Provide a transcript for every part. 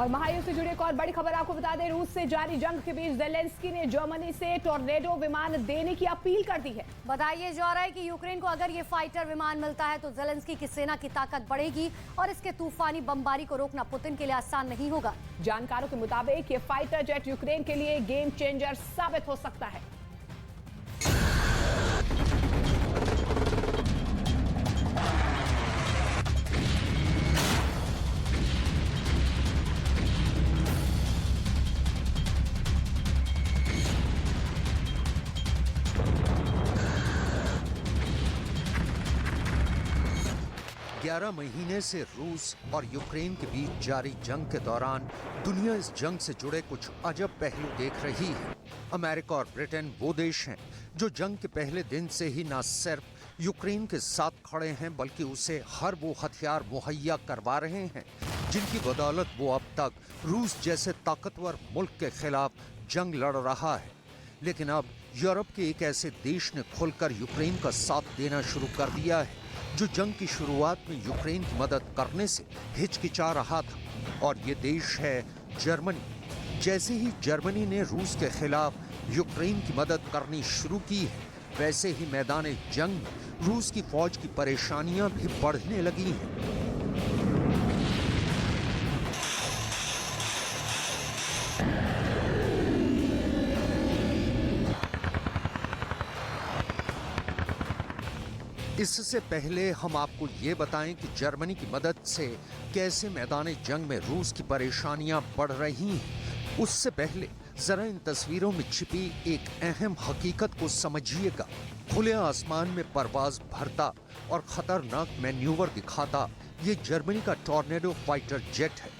और महायुद्ध से जुड़ी एक और बड़ी खबर आपको बता दें, रूस से जारी जंग के बीच ज़ेलेंस्की ने जर्मनी से टॉर्नेडो विमान देने की अपील कर दी है। बताया जा रहा है कि यूक्रेन को अगर ये फाइटर विमान मिलता है तो ज़ेलेंस्की की सेना की ताकत बढ़ेगी और इसके तूफानी बमबारी को रोकना पुतिन के लिए आसान नहीं होगा। जानकारों के मुताबिक ये फाइटर जेट यूक्रेन के लिए गेम चेंजर साबित हो सकता है। ग्यारह महीने से रूस और यूक्रेन के बीच जारी जंग के दौरान दुनिया इस जंग से जुड़े कुछ अजब पहलू देख रही है। अमेरिका और ब्रिटेन वो देश हैं जो जंग के पहले दिन से ही न सिर्फ यूक्रेन के साथ खड़े हैं बल्कि उसे हर वो हथियार मुहैया करवा रहे हैं जिनकी बदौलत वो अब तक रूस जैसे ताकतवर मुल्क के खिलाफ जंग लड़ रहा है। लेकिन अब यूरोप के एक ऐसे देश ने खुलकर यूक्रेन का साथ देना शुरू कर दिया है जो जंग की शुरुआत में यूक्रेन की मदद करने से हिचकिचा रहा था, और ये देश है जर्मनी। जैसे ही जर्मनी ने रूस के खिलाफ यूक्रेन की मदद करनी शुरू की है, वैसे ही मैदान जंग में रूस की फौज की परेशानियां भी बढ़ने लगी हैं। इससे पहले हम आपको ये बताएं कि जर्मनी की मदद से कैसे मैदान जंग में रूस की परेशानियां बढ़ रही हैं। उससे पहले जरा इन तस्वीरों में छिपी एक अहम हकीकत को समझिएगा। खुले आसमान में परवाज भरता और खतरनाक मैन्यूवर दिखाता ये जर्मनी का टॉर्नेडो फाइटर जेट है।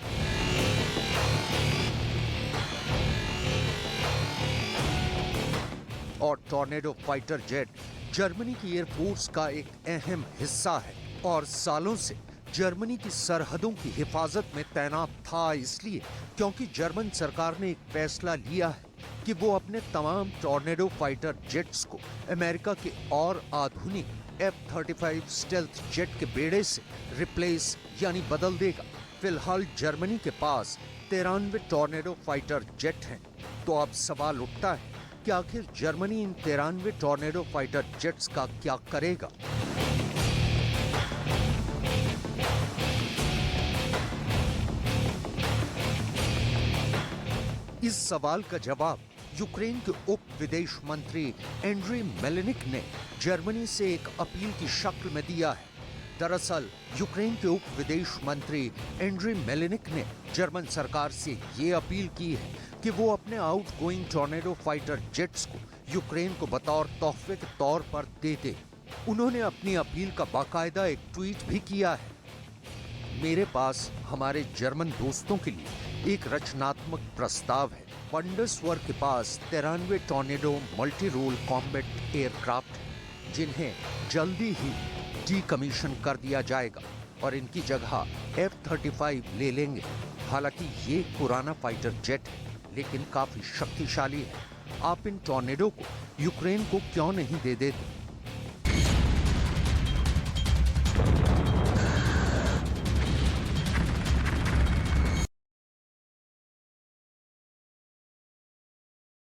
और टॉर्नेडो फाइटर जेट जर्मनी की एयरफोर्स का एक अहम हिस्सा है और सालों से जर्मनी की सरहदों की हिफाजत में तैनात था, इसलिए क्योंकि जर्मन सरकार ने एक फैसला लिया है कि वो अपने तमाम टॉर्नेडो फाइटर जेट्स को अमेरिका के और आधुनिक F-35 स्टेल्थ जेट के बेड़े से रिप्लेस यानी बदल देगा। फिलहाल जर्मनी के पास 93 टॉर्नेडो फाइटर जेट हैं। तो अब सवाल उठता है कि आखिर Germany in 93 tornado fighter jets का क्या करेगा। इस सवाल का जवाब यूक्रेन के उप विदेश मंत्री एंड्री मेलेनिक ने जर्मनी से एक अपील की शक्ल में दिया है। दरअसल यूक्रेन के उप विदेश मंत्री एंड्री मेलेनिक ने जर्मन सरकार से ये अपील की है कि वो अपने आउटगोइंग टॉर्नेडो फाइटर जेट्स को यूक्रेन को बतौर तोहफे के तौर पर दे दे। उन्होंने अपनी अपील का बाकायदा एक ट्वीट भी किया है। मेरे पास हमारे जर्मन दोस्तों के लिए एक रचनात्मक प्रस्ताव है। बंडसवर के पास 93 Tornado multi role combat aircraft हैं जिन्हें जल्दी ही डीकमीशन कर दिया जाएगा और इनकी जगह F-35 ले लेंगे। हालांकि ये पुराना फाइटर जेट है लेकिन काफी शक्तिशाली है। आप इन टॉर्नेडो को यूक्रेन को क्यों नहीं दे देते?